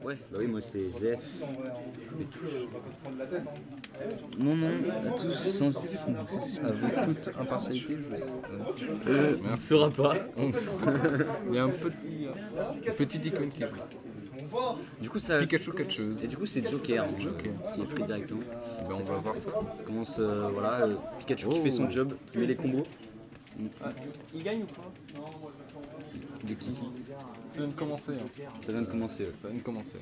Ouais, bah oui, moi c'est ZF. Les touches. Non, non, à tous, avec toute impartialité, on ne saura pas. Il y a une petite icône qui est prise. Du coup, ça. Pikachu catcheuse. Et du coup, c'est Joker, hein, Joker. qui est pris directement. Et ben on va voir ça. Ça commence, voilà, Pikachu qui fait son job, qui met les combos. Il gagne ou pas? De qui? Ça vient de commencer. Hein. Ça vient de commencer. Ouais. Ça vient de commencer.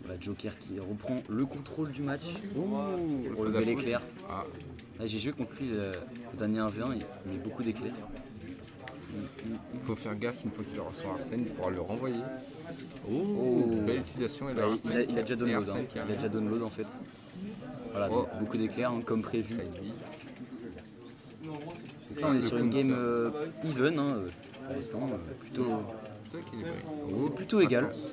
Voilà, Joker qui reprend le contrôle du match. Ouh, Pour lever l'éclair. Ah, J'ai joué contre lui le dernier 1v1, il met beaucoup d'éclairs. il faut faire gaffe une fois qu'il reçoit Arsène pour le renvoyer. Oh. Belle utilisation et Bah, là, il a déjà download, hein. Arsène qui Il a arrive. déjà download en fait. Voilà, Oh. beaucoup d'éclairs hein, comme prévu. Ça aide lui. Donc là on est sur une game even, hein, pour l'instant, plutôt. Plutôt équilibré. C'est plutôt égal. Attention.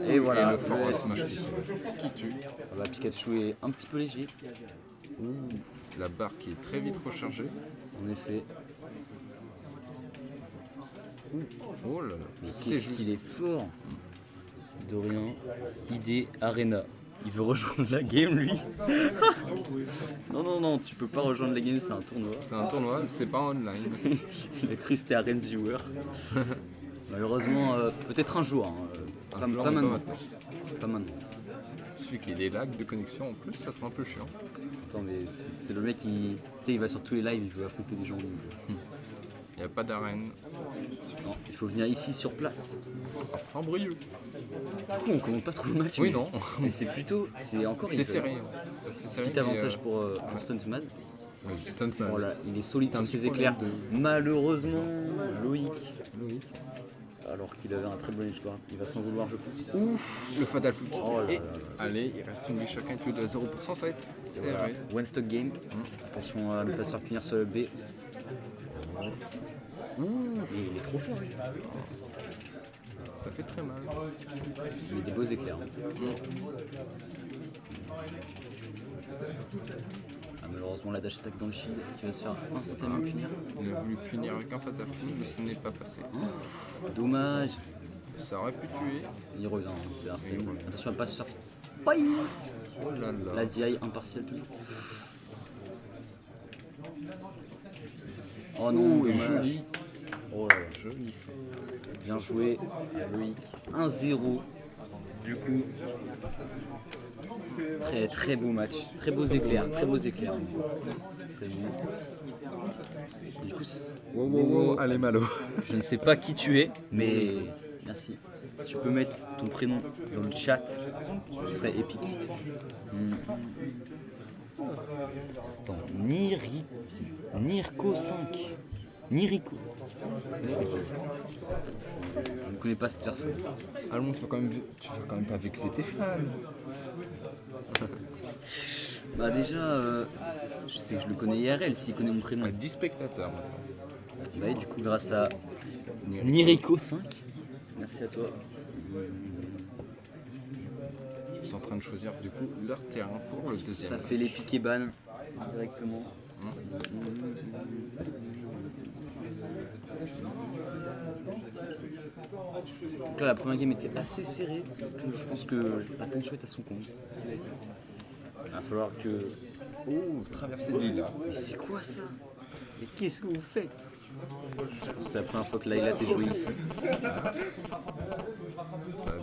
Et voilà, Et le fort le smash qui tue. Ah bah, Pikachu est un petit peu léger, La barre qui est très vite rechargée. en effet. Oh là là. Mais C'était qu'est-ce juste. qu'il est fort! Dorian, ID Arena. Il veut rejoindre la game lui. Non, non, non, tu peux pas rejoindre la game, c'est un tournoi. C'est un tournoi, c'est pas online. Il a cru que c'était Arena Viewer. Malheureusement, peut-être un jour. Hein, pas, jour, pas mais pas maintenant. maintenant. Pas maintenant. Celui qui a des lags de connexion en plus, ça sera un peu chiant. Attends, mais c'est le mec qui. Tu sais, il va sur tous les lives, il veut affronter des gens. Donc, Il n'y a pas d'arène. non, il faut venir ici sur place. Ah, sans brieuc. Du coup, on commande pas trop le match. Oui, mais- non. Mais c'est plutôt. C'est encore C'est even. serré. Ouais. Ça, c'est serré, Petit mais, avantage pour Stuntman. ouais, Stuntman. Voilà, il est solide T'as un sur petit ses éclairs. problème Malheureusement, Loïc, Loïc. alors qu'il avait un très bon edge guard, il va s'en vouloir, je pense. Ouf, le fatal foot. Oh là Et là là. allez, il reste une vie chacun, tu es de 0%, ça va être serré. One stock game. Attention à ne pas se faire punir sur le B. Et il est trop fort, lui. Ça fait très mal. Il met des beaux éclairs. hein. Ah, malheureusement, la dash attack dans le shield qui va se faire instantanément punir. Il a voulu punir avec un fatal foot, mais ce n'est pas passé. Dommage. Ça aurait pu tuer. Il revient, hein, c'est Arsène. Il revient. Attention à ne pas se faire spike. Oh là là. La DI impartiale toujours. Oh non, Oh, et dommage. joli. Oh là là. Joli. Bien joué à Loïc. 1-0. Du coup, très très beau match. Très beaux éclairs. Très beaux éclairs. Très beau. Du coup, Wow, wow, wow, allez, Malo. je ne sais pas qui tu es, mais merci. Si tu peux mettre ton prénom dans le chat, ce serait épique. Attends, Nirko 5. Niriko. Je ne connais pas cette personne. Allons, tu vas quand même pas vexer tes fans. Bah déjà, je sais que je le connais IRL s'il connaît mon prénom. 10 spectateurs. Bah, et du coup, grâce à Niriko 5, merci à toi. Ils sont en train de choisir du coup leur terrain pour le deuxième. Ça fait les piquets ban directement. Donc là, la première game était assez serrée, donc je pense que la tension est à son compte. Il va falloir que. Oh, traversée de l'île là. Mais c'est quoi ça? Mais qu'est-ce que vous faites? C'est la première fois que Layla t'est joué ici. Ça va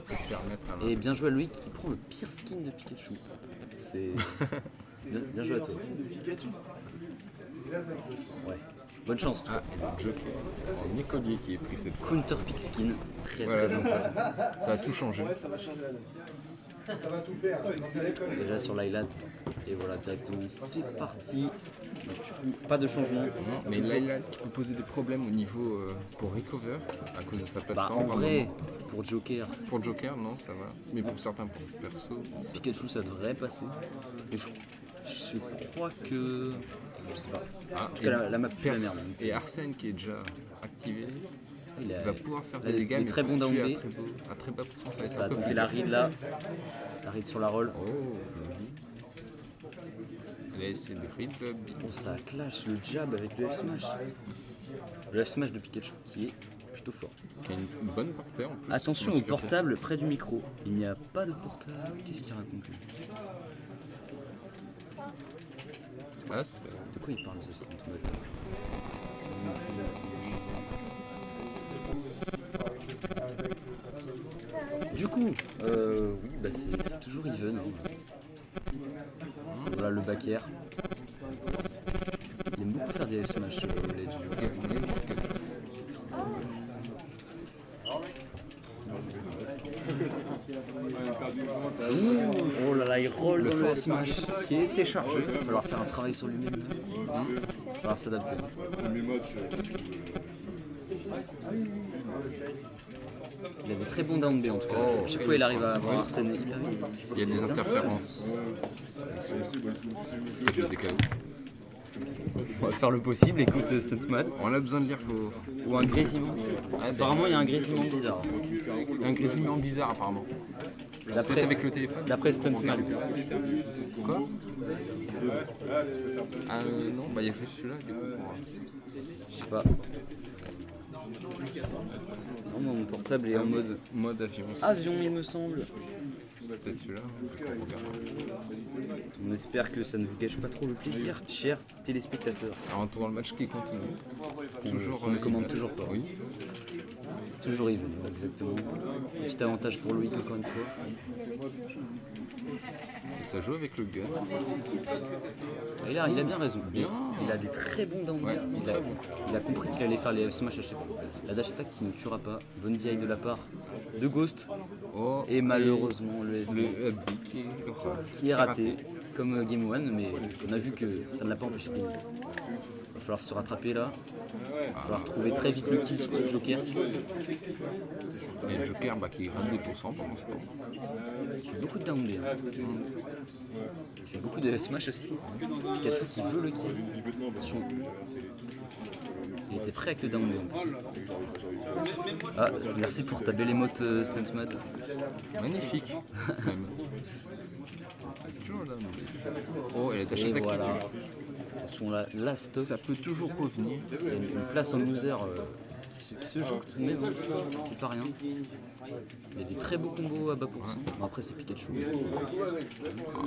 peut permettre à Et bien joué à Loïc qui prend le pire skin de Pikachu. C'est. Bien joué à toi. Ouais. Bonne chance. Ah, et le Joker. C'est Nicolier qui est pris cette fois. Counter pick skin. Très Voilà, très c'est sensé. Ça a tout changé. Déjà sur l'Highlight. Et voilà, directement, c'est parti. Donc, du coup, pas de changement. Mais là, il peut poser des problèmes au niveau pour recover à cause de sa Bah, plateforme. en vrai, pour Joker, Pour Joker, non, ça va. Mais pour certains persos, ça- Pikachu ça devrait passer. Et je crois que. Je sais pas. Ah, En tout cas, la map pue la merde. Et Arsène qui est déjà activé, Il il va pouvoir faire il a des dégâts. des mais très bons pour tuer down B. à très bas pourcent, ça va être Ça un a peu tenté plus la read là. La read sur la roll. Oh, joli. Il a essayé de read le Oh, ça clash le jab avec le F smash. Le F-Smash de Pikachu qui est plutôt fort. Qui a une bonne portée en plus. Attention Dans au ce côté. portable près du micro. Il n'y a pas de portable. Qu'est-ce qu'il raconte lui? Ah, c'est... De quoi il parle ce stuntman? Du coup, oui, bah c'est toujours even. Hein. Voilà le back air. Il aime beaucoup faire des F-Smash, Ledge. Oh là là, il roll dans le F-Smash qui était chargé. Il va falloir faire un travail sur lui-même. Il va falloir s'adapter. Il a des très bons down B en tout cas. Oh, Chaque fois il arrive à avoir Arsène hyper vite. Il y a des interférences. Il y a du décalage. On va faire le possible, écoute Stuntman. On a besoin de lire faut... Ou un grésillement. Apparemment il y a un grésillement bizarre. Il y a un grésillement bizarre apparemment. D'après- Peut-être avec le téléphone. D'après Stuntman. Quoi non, bah il y a juste celui-là du coup. Je sais pas. Non, moi, mon portable est en mode Mode avion aussi. avion il me semble. C'est peut-être celui-là. Je regarde. On espère que ça ne vous gâche pas trop le plaisir, chers téléspectateurs. Alors, on tourne le match qui continue. Toujours. On ne commande toujours pas. Oui. Toujours even, exactement. Petit avantage pour Loïc encore une fois. Et ça joue avec le gun. Et là, il a bien raison. Bien. Il a des très bons down Ouais, il, a, il a compris qu'il allait faire les F-Smash à chaque fois. La dash attack qui ne tuera pas. Bonne DI de la part de Ghost. Oh, Et malheureusement le le SB qui est raté. Comme Game 1, mais on a vu que ça ne l'a pas empêché de gagner. Il va falloir se rattraper là. Il va falloir trouver très vite le kill sur le Joker. Et le Joker qui rate des pourcents pendant ce temps. Il fait beaucoup de down B. Hein. Il fait beaucoup de smash aussi. Pikachu qui veut le kill. Attention. Il était prêt avec le down B en plus. Ah, merci pour ta belle émote Stuntman. Magnifique. Même. Toujours là. Oh, et la dash Et attack voilà. qui tue. Attention là, la stock. Ça peut toujours revenir. Il y a une place en loser qui se joue tout de même, c'est pas rien. Il y a des très beaux combos à bas pourcent. Bon, après c'est Pikachu.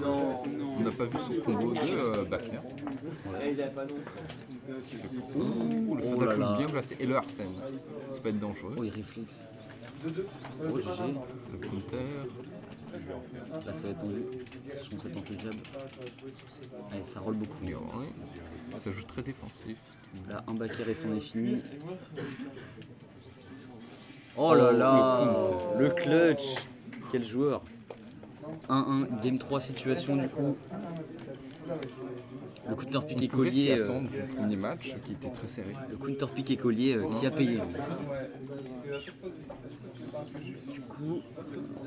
On n'a pas vu son combo de backer. Ouh, le Oh fatal là foot là. bien placé. Et le Arsène. Ça peut être dangereux. Oh il réflexe. Oh GG. Le counter. Là ça va être tendu. Attention ça tente le jab. Allez ça roule beaucoup. Ouais. Ça joue très défensif. Là un backer et c'en est fini. Oh là là, le clutch. Quel joueur. 1-1, game 3 situation du coup. Le counter pick On et pouvait s'y collier. attendre du premier match qui était très serré. Le counter pick et collier qui a payé. Du coup,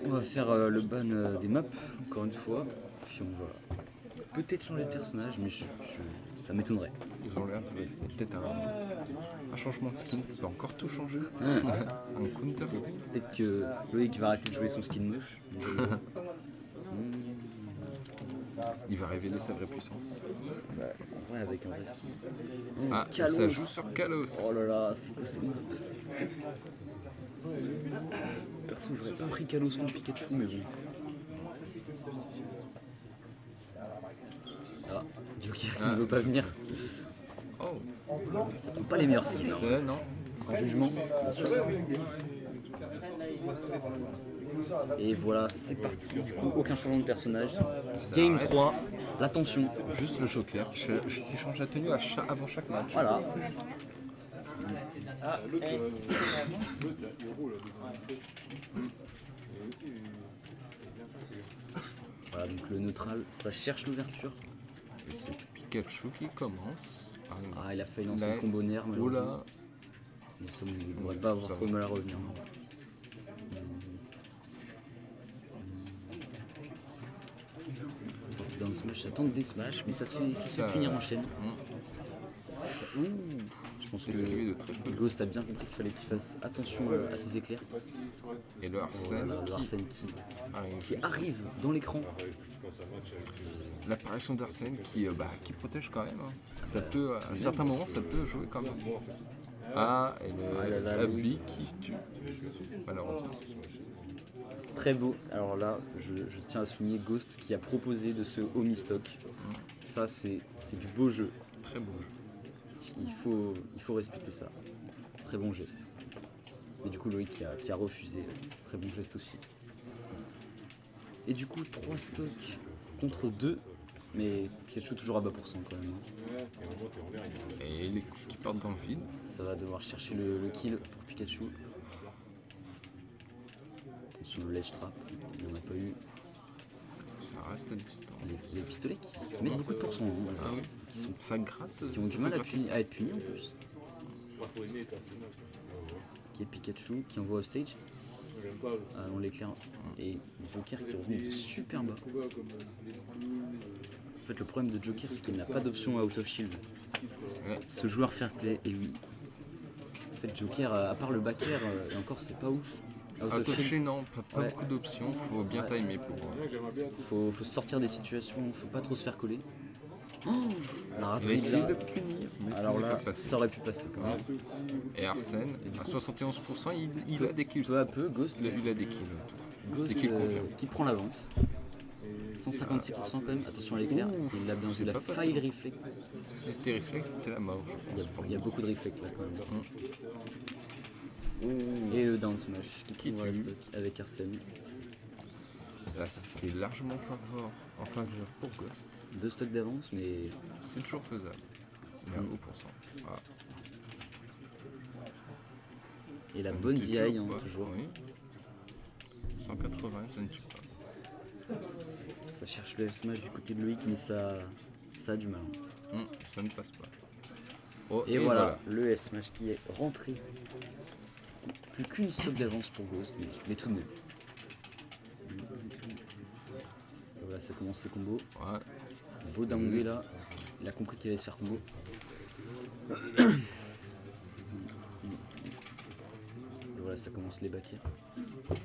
on va faire le ban des maps, encore une fois. Puis on va peut-être changer de personnage, mais ça m'étonnerait. Ils ont l'air de rester. Peut-être un changement de skin peut encore tout changer. Un counter skin. Peut-être que Loïc va arrêter de jouer son skin moche. Il va révéler sa vraie puissance. Ouais, avec un vrai skin. Ah, Kalos. ça joue sur Kalos. Oh là là, c'est quoi ces maps? Perso, j'aurais pas pris Kalos contre Pikachu, mais bon. Ah, Joker qui ne veut pas venir. Oh, Ça prend pas les meilleurs skins, hein. c'est non. Sans jugement, bien sûr. Et voilà, c'est parti. Du coup, aucun changement de personnage. Ça Game reste 3, l'attention. Juste le Joker qui change la tenue avant chaque match. Voilà. Voilà, donc le neutral, ça cherche l'ouverture. Et c'est Pikachu qui commence. Ah, il a failli lancer Là. le combo nerf, Oh malheureusement. là. Mais ça ne devrait pas avoir Ça trop va. de mal à revenir. Dans le smash, ça tente des smash, mais ça se fait punir en chaîne. Ouh, je pense Et c'est lui de très que peu. Ghost a bien compris qu'il fallait qu'il fasse attention à ses éclairs. Et le Arsène Voilà, le qui Arsène arrive. qui arrive dans l'écran. L'apparition d'Arsène qui protège quand même. Hein. Ça peut, à certains moments, ça peut jouer quand même. Ah, et Ah là là, la oui. bille qui se tue. Malheureusement. Très beau. Alors là, je tiens à souligner Ghost qui a proposé de ce Omi Stock. Ça, c'est du beau jeu. Très beau jeu. Il faut respecter ça. Très bon geste. Et du coup, Loïc qui a refusé. Très bon geste aussi. Et du coup, 3 stocks contre 2. Mais Pikachu toujours à bas pourcent quand même. Et les coups qui partent dans le vide. Ça va devoir chercher le kill pour Pikachu. Attention, le ledge trap. Il n'y en a pas eu. Ça reste à distance. Les pistolets qui mettent beaucoup de pourcents. Hein, Ah oui, qui ça gratte. ont du mal à graphisme. être punis en plus. Qui est Pikachu qui envoie au stage. Ah, on l'éclaire. Et Joker qui revient super bas. En fait, le problème de Joker, c'est qu'il n'a pas d'option out of shield. Ouais. Ce joueur fair play, et oui. En fait, Joker, à part le back air, et encore, c'est pas ouf. Out of shield, Attaché, non, pas Ouais. beaucoup d'options, faut bien Ouais. timer pour. faut sortir des situations, faut pas trop se faire coller. La Il a raterie essayé là. de punir, mais ça Alors n'est là, pas passé. ça aurait pu passer quand même. Et Arsène, à 71%, il a des kills. Peu à peu, Ghost, Il a des kills. Ghost Des kills confiants. qui prend l'avance. 156% quand même, attention à l'éclair. Il l'a bien c'est vu, il a pas facile. failli le reflect. Si c'était réflexe, c'était la mort, je pense. Il y a beaucoup de reflect là quand même. Ouh. Et le down smash qui Qui prend la tue. stock avec Arsène. Là, c'est largement en faveur pour Ghost. 2 stocks d'avance, mais C'est toujours faisable. Il est à 1%. Voilà. et la Ça ne bonne tue DI hein, pas. toujours. Oui. 180, ça ne tue pas. Ça cherche le F-Smash du côté de Loïc, mais ça a du mal. Ça ne passe pas. Oh, Et voilà, le F-Smash qui est rentré. Plus qu'une stock d'avance pour Ghost, mais tout de même. Et voilà, ça commence ce combo. Ouais. Beau down B là. Il a compris qu'il allait se faire combo. Et voilà, ça commence les back air.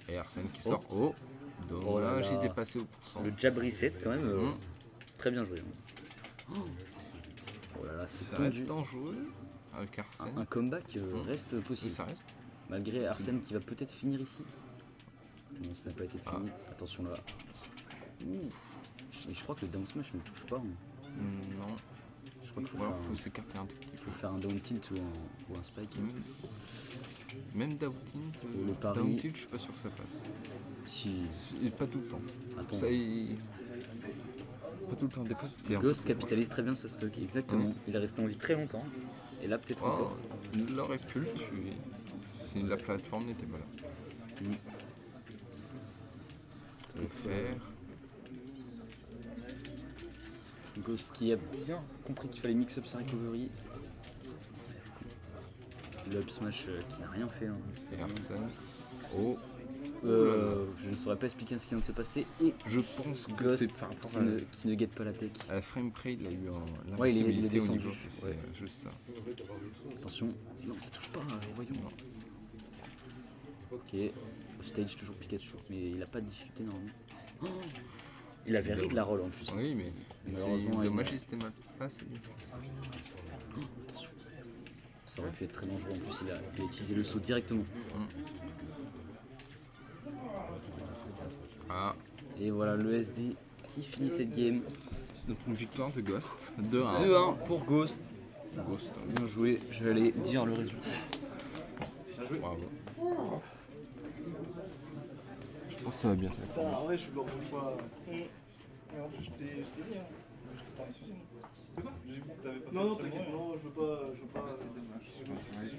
Et Arsène qui sort. Oh, Oh là dommage, là. il est passé au pourcent. Le jab reset quand même, très bien joué. Oh là là, c'est Ça tendu. reste dangereux avec Arsène. Un comeback reste Oui, possible. ça reste. Malgré Arsène qui va peut-être finir ici. Non, ça n'a pas été fini. Attention là. Ouh. Je crois que le down smash ne touche pas. Hein. Non. Je crois qu'il faut, Ou alors faire faut un, s'écarter un tout petit faut faire un down tilt ou un spike. Même down tilt, Le pari. down tilt, je suis pas sûr que ça passe. Si. Pas tout le temps. Attends. Ça, pas tout le temps. Des fois, c'était un Ghost peu- capitalise très bien ce stock, exactement. Il est resté en vie très longtemps. Et là peut-être Oh, encore. il aurait pu le tuer si la plateforme n'était pas là. Le faire. Ghost qui a bien compris qu'il fallait mix up sa recovery. Le up smash qui n'a rien fait. Hein. Et Arsène. Oh, Je ne saurais pas expliquer ce qui vient de se passer. Et je pense que Ghost c'est par rapport qui ne guette pas la tech. à la frame prey, il a eu un Ouais, il est l'invincibilité au descendu. niveau. C'est Ouais. juste ça. Attention. Non, ça touche pas, voyons. Ok, off stage toujours Pikachu, mais il a pas de difficulté normalement. Oh, il avait rid la roll en plus. Oui, mais c'est Malheureusement, dommage, il- il s'était mal passé. Attention. Ça aurait pu être très dangereux en plus, il a utilisé le saut directement. Ah, Et voilà le SD qui finit cette game. c'est donc une victoire de Ghost. 2-1. 2-1 pour Ghost. Ghost. Bien joué, je vais aller dire le résultat. Bravo. Je pense que ça va bien être. En vrai, je suis bord de choix. Et en plus, je t'ai dit, hein. Je t'ai pas suivi. De quoi Non, non, t'inquiète, non, je veux pas. C'est dommage.